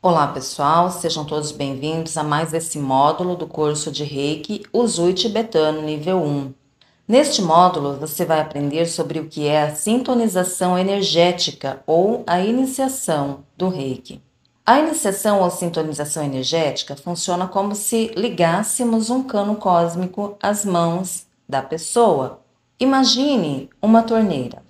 Olá pessoal, sejam todos bem-vindos a mais esse módulo do curso de Reiki Usui Tibetano nível 1. Neste módulo você vai aprender sobre o que é a sintonização energética ou a iniciação do Reiki. A iniciação ou sintonização energética funciona como se ligássemos um cano cósmico às mãos da pessoa. Imagine uma torneira,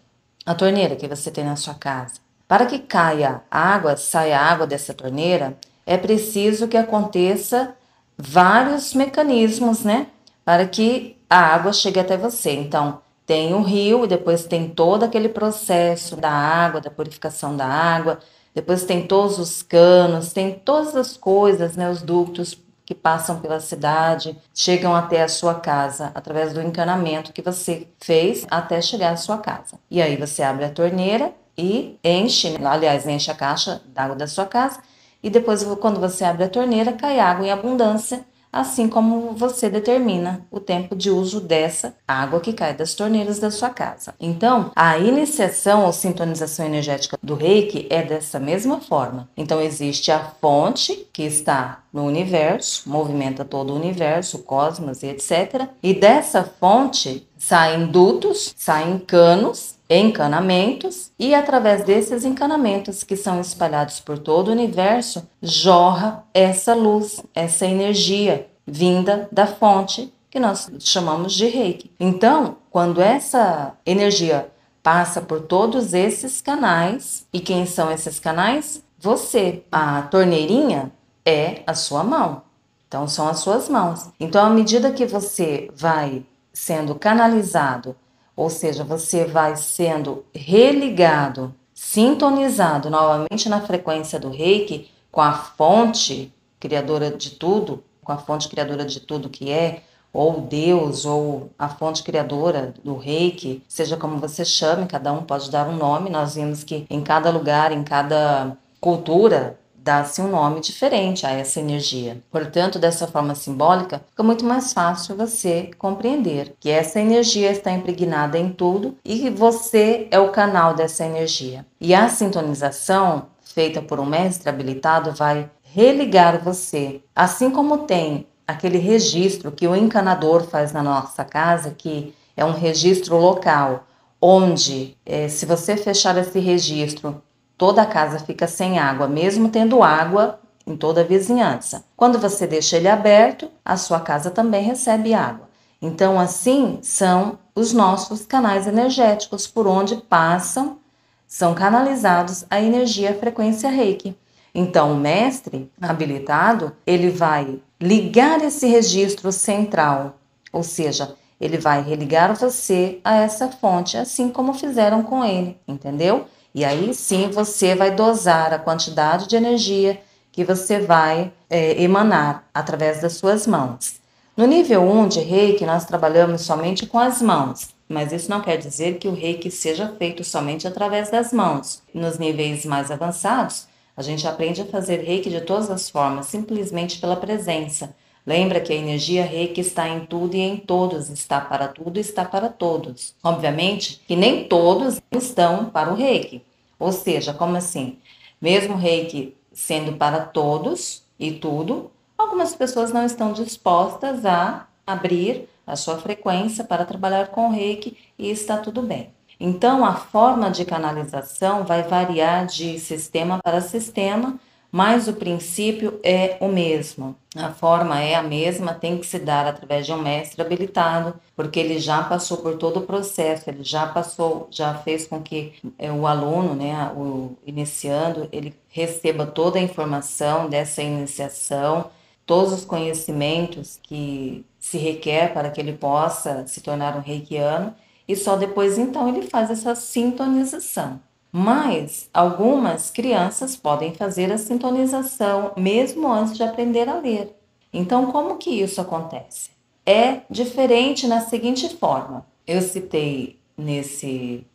a torneira que você tem na sua casa. Para que caia água, saia água dessa torneira, é preciso que aconteça vários mecanismos, né? Para que a água chegue até você. Então, tem o rio e depois tem todo aquele processo da água, da purificação da água, depois tem todos os canos, tem todas as coisas, né? Os ductos que passam pela cidade, chegam até a sua casa através do encanamento que você fez até chegar à sua casa. E aí você abre a torneira e enche, aliás, enche a caixa d'água da sua casa e depois, quando você abre a torneira, cai água em abundância, assim como você determina o tempo de uso dessa água que cai das torneiras da sua casa. Então, a iniciação ou sintonização energética do Reiki é dessa mesma forma. Então, existe a fonte que está no universo, movimenta todo o universo, o cosmos e etc. E dessa fonte saem dutos, saem canos, encanamentos, e através desses encanamentos que são espalhados por todo o universo, jorra essa luz, essa energia vinda da fonte que nós chamamos de Reiki. Então, quando essa energia passa por todos esses canais, e quem são esses canais? Você. A torneirinha é a sua mão. Então, são as suas mãos. Então, à medida que você vai sendo canalizado, ou seja, você vai sendo religado, sintonizado novamente na frequência do Reiki com a fonte criadora de tudo, com a fonte criadora de tudo que é, ou Deus, ou a fonte criadora do Reiki, seja como você chame, cada um pode dar um nome. Nós vimos que em cada lugar, em cada cultura, dá-se um nome diferente a essa energia. Portanto, dessa forma simbólica, fica muito mais fácil você compreender que essa energia está impregnada em tudo e que você é o canal dessa energia. E a sintonização, feita por um mestre habilitado, vai religar você. Assim como tem aquele registro que o encanador faz na nossa casa, que é um registro local, onde, se você fechar esse registro, toda a casa fica sem água, mesmo tendo água em toda a vizinhança. Quando você deixa ele aberto, a sua casa também recebe água. Então, assim são os nossos canais energéticos, por onde passam, são canalizados a energia, a frequência Reiki. Então, o mestre habilitado, ele vai ligar esse registro central, ou seja, ele vai religar você a essa fonte, assim como fizeram com ele, entendeu? E aí sim você vai dosar a quantidade de energia que você vai emanar através das suas mãos. No nível 1 de Reiki, nós trabalhamos somente com as mãos, mas isso não quer dizer que o Reiki seja feito somente através das mãos. Nos níveis mais avançados, a gente aprende a fazer Reiki de todas as formas, simplesmente pela presença. Lembra que a energia Reiki está em tudo e em todos, está para tudo e está para todos. Obviamente que nem todos estão para o Reiki. Ou seja, como assim? Mesmo o Reiki sendo para todos e tudo, algumas pessoas não estão dispostas a abrir a sua frequência para trabalhar com o Reiki e está tudo bem. Então, a forma de canalização vai variar de sistema para sistema, mas o princípio é o mesmo. A forma é a mesma, tem que se dar através de um mestre habilitado, porque ele já passou por todo o processo, ele já passou, já fez com que o aluno, né, o iniciando, ele receba toda a informação dessa iniciação, todos os conhecimentos que se requer para que ele possa se tornar um reikiano, e só depois então ele faz essa sintonização. Mas algumas crianças podem fazer a sintonização mesmo antes de aprender a ler. Então, como que isso acontece? É diferente na seguinte forma. Eu citei nesse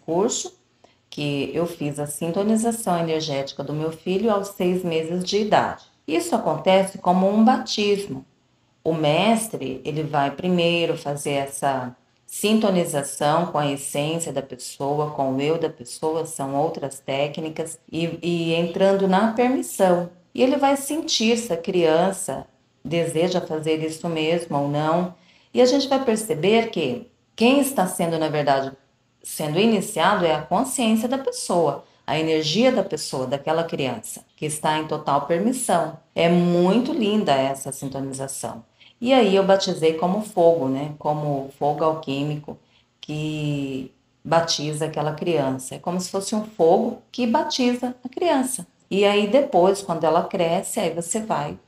curso que eu fiz a sintonização energética do meu filho aos 6 meses de idade. Isso acontece como um batismo. O mestre, ele vai primeiro fazer essa sintonização com a essência da pessoa, com o eu da pessoa, são outras técnicas, e entrando na permissão. e ele vai sentir se a criança deseja fazer isso mesmo ou não. E a gente vai perceber que quem está sendo, na verdade, sendo iniciado é a consciência da pessoa, a energia da pessoa, daquela criança, que está em total permissão. É muito linda essa sintonização. E aí eu batizei como fogo, né? Como fogo alquímico que batiza aquela criança. É como se fosse um fogo que batiza a criança. E aí depois, quando ela cresce, aí você vai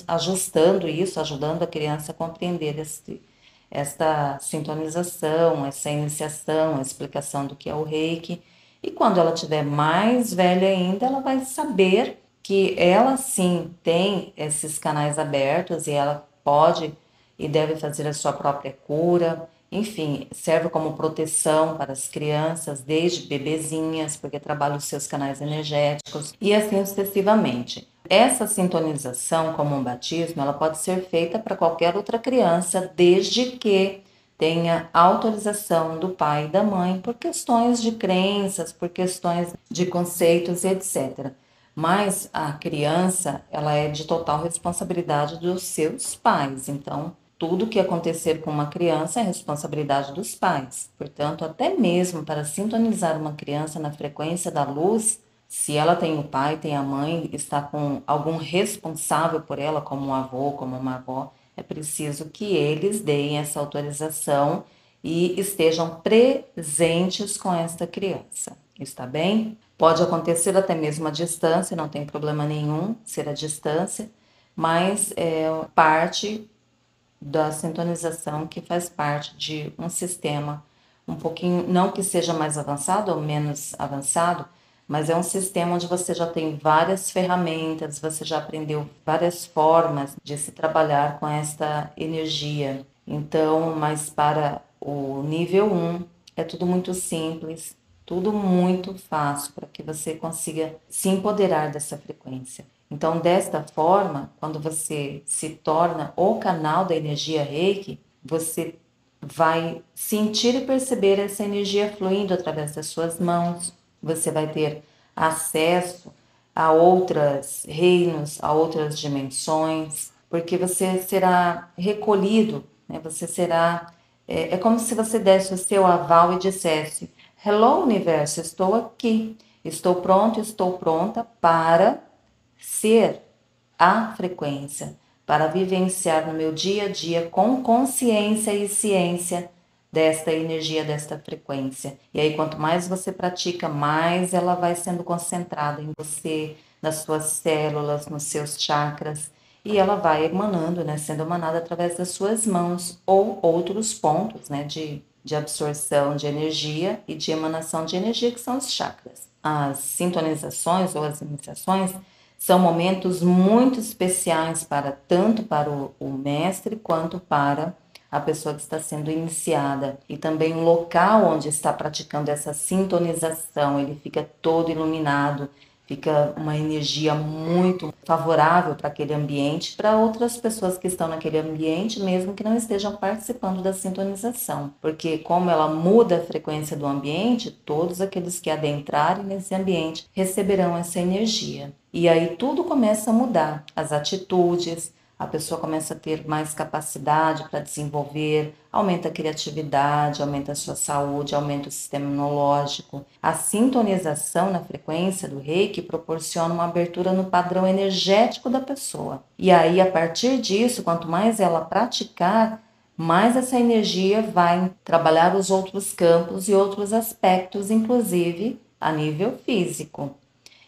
ajustando isso, ajudando a criança a compreender esta sintonização, essa iniciação, a explicação do que é o reiki. E quando ela tiver mais velha ainda, ela vai saber que ela sim tem esses canais abertos e ela pode e deve fazer a sua própria cura. Enfim, serve como proteção para as crianças, desde bebezinhas, porque trabalha os seus canais energéticos e assim sucessivamente. Essa sintonização, como um batismo, ela pode ser feita para qualquer outra criança, desde que tenha autorização do pai e da mãe, por questões de crenças, por questões de conceitos, etc. Mas a criança, ela é de total responsabilidade dos seus pais, então tudo que acontecer com uma criança é responsabilidade dos pais. Portanto, até mesmo para sintonizar uma criança na frequência da luz, se ela tem o pai, tem a mãe, está com algum responsável por ela, como um avô, como uma avó, é preciso que eles deem essa autorização e estejam presentes com esta criança. Está bem? Pode acontecer até mesmo à distância, não tem problema nenhum ser à distância, mas é parte da sintonização que faz parte de um sistema um pouquinho, não que seja mais avançado ou menos avançado, mas é um sistema onde você já tem várias ferramentas, você já aprendeu várias formas de se trabalhar com esta energia. Então, mas para o nível 1 é tudo muito simples, tudo muito fácil para que você consiga se empoderar dessa frequência. Então, desta forma, quando você se torna o canal da energia Reiki, você vai sentir e perceber essa energia fluindo através das suas mãos. Você vai ter acesso a outros reinos, a outras dimensões, porque você será recolhido, né? Você será. É como se você desse o seu aval e dissesse: Hello, universo, estou aqui, estou pronto, estou pronta para ser a frequência, para vivenciar no meu dia a dia com consciência e ciência desta energia, desta frequência. E aí, quanto mais você pratica, mais ela vai sendo concentrada em você, nas suas células, nos seus chakras, e ela vai emanando, né, sendo emanada através das suas mãos ou outros pontos, né, de absorção de energia e de emanação de energia, que são os chakras. As sintonizações ou as iniciações são momentos muito especiais para tanto para o mestre quanto para a pessoa que está sendo iniciada. E também o local onde está praticando essa sintonização, ele fica todo iluminado, fica uma energia muito favorável para aquele ambiente, para outras pessoas que estão naquele ambiente, mesmo que não estejam participando da sintonização. Porque como ela muda a frequência do ambiente, todos aqueles que adentrarem nesse ambiente receberão essa energia. E aí tudo começa a mudar, as atitudes, a pessoa começa a ter mais capacidade para desenvolver, aumenta a criatividade, aumenta a sua saúde, aumenta o sistema imunológico. A sintonização na frequência do Reiki proporciona uma abertura no padrão energético da pessoa. E aí, a partir disso, quanto mais ela praticar, mais essa energia vai trabalhar os outros campos e outros aspectos, inclusive a nível físico.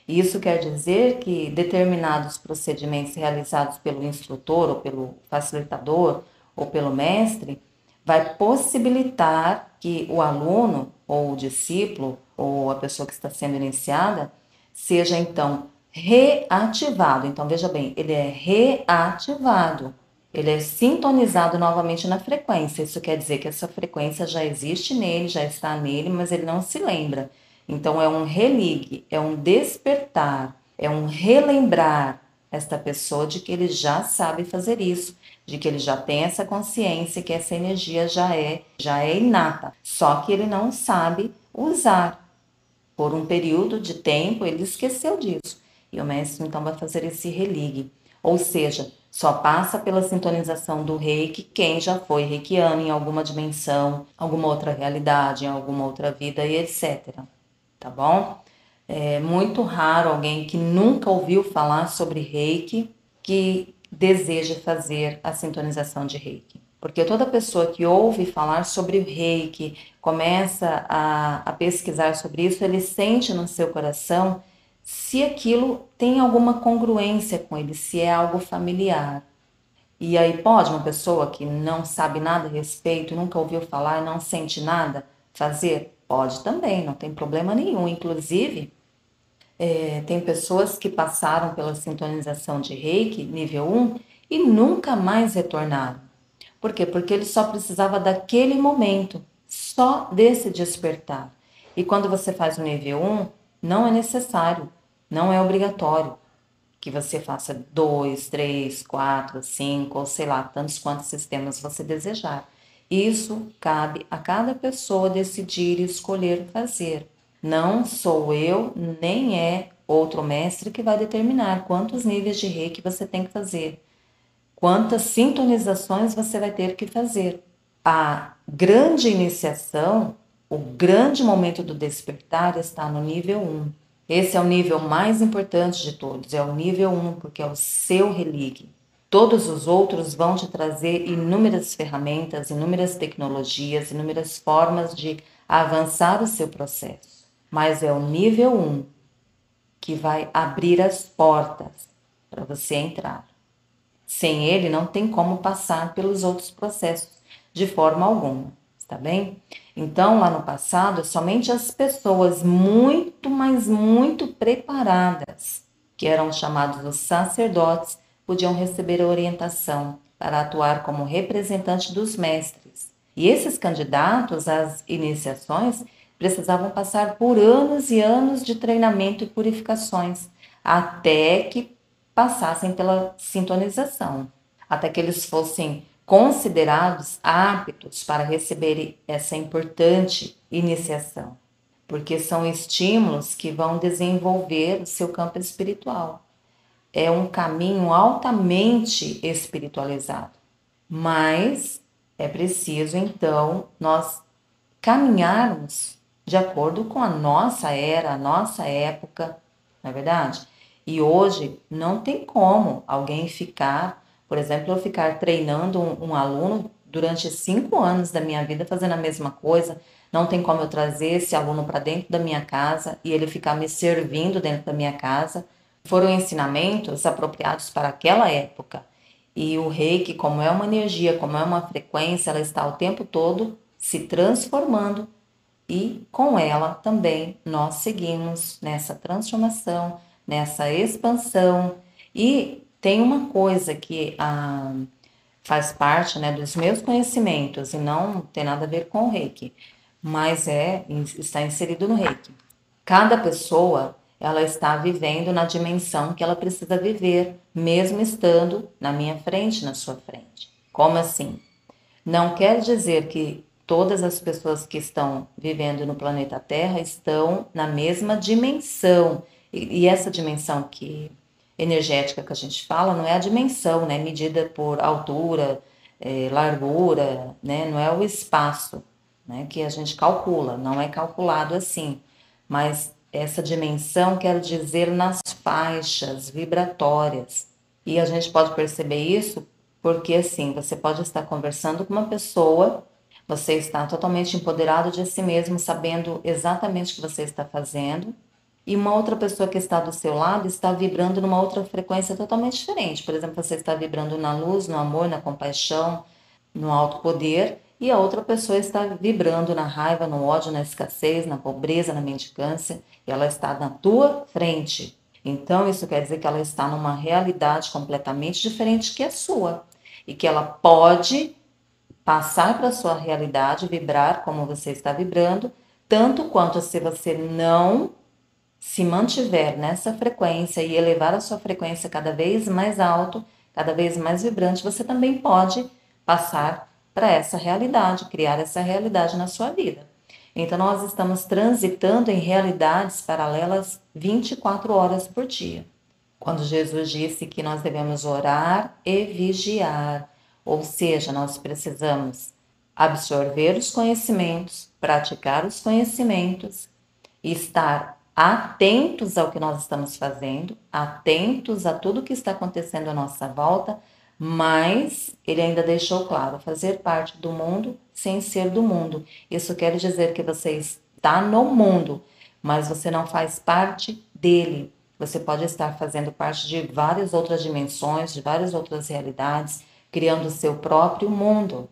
Isso quer dizer que determinados procedimentos realizados pelo instrutor ou pelo facilitador ou pelo mestre vai possibilitar que o aluno ou o discípulo ou a pessoa que está sendo iniciada seja então reativado. Então veja bem, ele é reativado. Ele é sintonizado novamente na frequência. Isso quer dizer que essa frequência já existe nele, já está nele, mas ele não se lembra. Então, é um religue, é um despertar, é um relembrar esta pessoa de que ele já sabe fazer isso, de que ele já tem essa consciência, que essa energia já é inata, só que ele não sabe usar. Por um período de tempo, ele esqueceu disso. e o mestre então vai fazer esse religue. Ou seja, só passa pela sintonização do reiki quem já foi reikiano em alguma dimensão, alguma outra realidade, em alguma outra vida e etc. Tá bom? É muito raro alguém que nunca ouviu falar sobre reiki que deseja fazer a sintonização de reiki. Porque toda pessoa que ouve falar sobre o reiki, começa a pesquisar sobre isso, ele sente no seu coração se aquilo tem alguma congruência com ele, se é algo familiar. E aí pode uma pessoa que não sabe nada a respeito, nunca ouviu falar, não sente nada, fazer? Pode também, não tem problema nenhum. Inclusive, tem pessoas que passaram pela sintonização de Reiki, nível 1, e nunca mais retornaram. Por quê? Porque ele só precisava daquele momento, só desse despertar. E quando você faz o nível 1, não é necessário, não é obrigatório que você faça 2, 3, 4, 5, ou sei lá, tantos quantos sistemas você desejar. Isso cabe a cada pessoa decidir e escolher fazer. Não sou eu, nem é outro mestre que vai determinar quantos níveis de reiki você tem que fazer, quantas sintonizações você vai ter que fazer. A grande iniciação, o grande momento do despertar está no nível 1. Esse é o nível mais importante de todos, é o nível 1, porque é o seu religue. Todos os outros vão te trazer inúmeras ferramentas, inúmeras tecnologias, inúmeras formas de avançar o seu processo. Mas é o nível 1 que vai abrir as portas para você entrar. Sem ele, não tem como passar pelos outros processos de forma alguma, está bem? Então, lá no passado, somente as pessoas muito, mas muito preparadas, que eram chamados os sacerdotes, podiam receber a orientação para atuar como representante dos mestres. E esses candidatos às iniciações precisavam passar por anos e anos de treinamento e purificações, até que passassem pela sintonização, até que eles fossem considerados aptos para receber essa importante iniciação, porque são estímulos que vão desenvolver o seu campo espiritual. É um caminho altamente espiritualizado, mas é preciso então nós caminharmos de acordo com a nossa era, a nossa época, não é verdade? E hoje não tem como alguém ficar, por exemplo, eu ficar treinando um aluno durante 5 anos da minha vida fazendo a mesma coisa. Não tem como eu trazer esse aluno para dentro da minha casa e ele ficar me servindo dentro da minha casa. Foram ensinamentos apropriados para aquela época. E o reiki, como é uma energia, como é uma frequência, ela está o tempo todo se transformando e com ela também nós seguimos nessa transformação, nessa expansão. E tem uma coisa que faz parte, né, dos meus conhecimentos e não tem nada a ver com o reiki, mas está inserido no reiki. Cada pessoa, ela está vivendo na dimensão que ela precisa viver, mesmo estando na minha frente, na sua frente. Como assim? Não quer dizer que todas as pessoas que estão vivendo no planeta Terra estão na mesma dimensão. E essa dimensão energética que a gente fala não é a dimensão, né, medida por altura, largura, né, não é o espaço, né, que a gente calcula, não é calculado assim. Mas essa dimensão quer dizer nas faixas vibratórias. E a gente pode perceber isso porque, assim, você pode estar conversando com uma pessoa, você está totalmente empoderado de si mesmo, sabendo exatamente o que você está fazendo, e uma outra pessoa que está do seu lado está vibrando numa outra frequência totalmente diferente. Por exemplo, você está vibrando na luz, no amor, na compaixão, no alto poder, e a outra pessoa está vibrando na raiva, no ódio, na escassez, na pobreza, na mendicância, e ela está na tua frente. Então, isso quer dizer que ela está numa realidade completamente diferente que a sua, e que ela pode passar para a sua realidade, vibrar como você está vibrando, tanto quanto se você não se mantiver nessa frequência e elevar a sua frequência cada vez mais alto, cada vez mais vibrante, você também pode passar para essa realidade, criar essa realidade na sua vida. Então, nós estamos transitando em realidades paralelas 24 horas por dia. quando Jesus disse que nós devemos orar e vigiar, ou seja, nós precisamos absorver os conhecimentos, praticar os conhecimentos, estar atentos ao que nós estamos fazendo, atentos a tudo que está acontecendo à nossa volta, mas ele ainda deixou claro, fazer parte do mundo sem ser do mundo. Isso quer dizer que você está no mundo, mas você não faz parte dele. Você pode estar fazendo parte de várias outras dimensões, de várias outras realidades, criando o seu próprio mundo.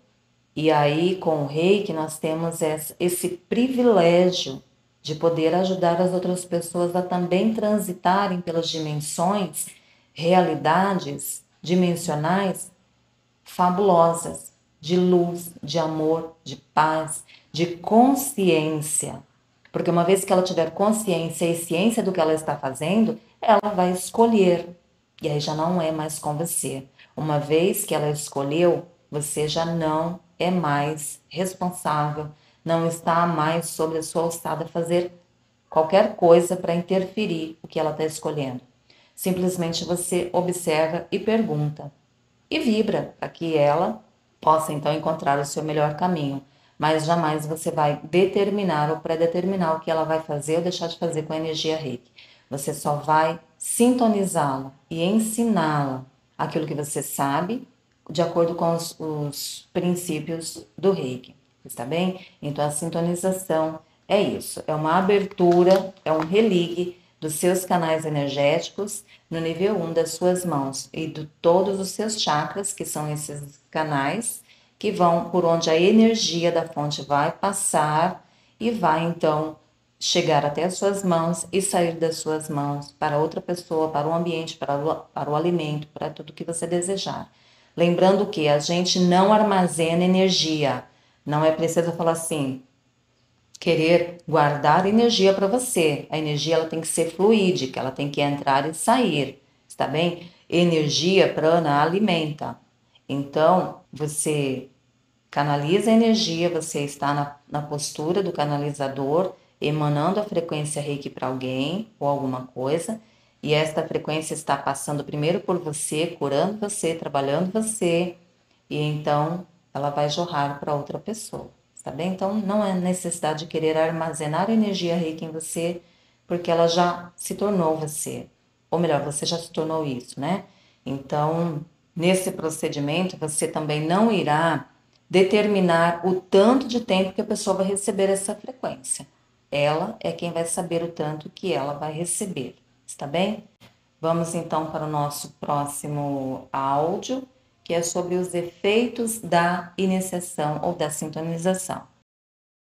E aí, com o Reiki, nós temos esse privilégio de poder ajudar as outras pessoas a também transitarem pelas dimensões, realidades dimensionais fabulosas, de luz, de amor, de paz, de consciência. Porque uma vez que ela tiver consciência e ciência do que ela está fazendo, ela vai escolher. E aí já não é mais com você. Uma vez que ela escolheu, você já não é mais responsável, não está mais sobre a sua alçada fazer qualquer coisa para interferir o que ela está escolhendo. Simplesmente você observa e pergunta e vibra para que ela possa então encontrar o seu melhor caminho. Mas jamais você vai determinar ou predeterminar o que ela vai fazer ou deixar de fazer com a energia Reiki. Você só vai sintonizá-la e ensiná-la aquilo que você sabe, de acordo com os princípios do Reiki. Está bem? Então a sintonização é isso, é uma abertura, é um religue dos seus canais energéticos no nível 1 das suas mãos e de todos os seus chakras, que são esses canais que vão por onde a energia da fonte vai passar e vai então chegar até as suas mãos e sair das suas mãos para outra pessoa, para o ambiente, para o alimento, para tudo que você desejar. Lembrando que a gente não armazena energia, não é preciso falar assim, querer guardar energia para você. A energia ela tem que ser fluídica, ela tem que entrar e sair, está bem? Energia prana alimenta. Então, você canaliza a energia, você está na postura do canalizador, emanando a frequência Reiki para alguém ou alguma coisa, e esta frequência está passando primeiro por você, curando você, trabalhando você, e então ela vai jorrar para outra pessoa. Tá bem? Então, não é necessidade de querer armazenar energia Reiki em você, porque ela já se tornou você. Ou melhor, você já se tornou isso, né? Então, nesse procedimento, você também não irá determinar o tanto de tempo que a pessoa vai receber essa frequência. Ela é quem vai saber o tanto que ela vai receber. Está bem? Vamos então para o nosso próximo áudio, que é sobre os efeitos da iniciação ou da sintonização.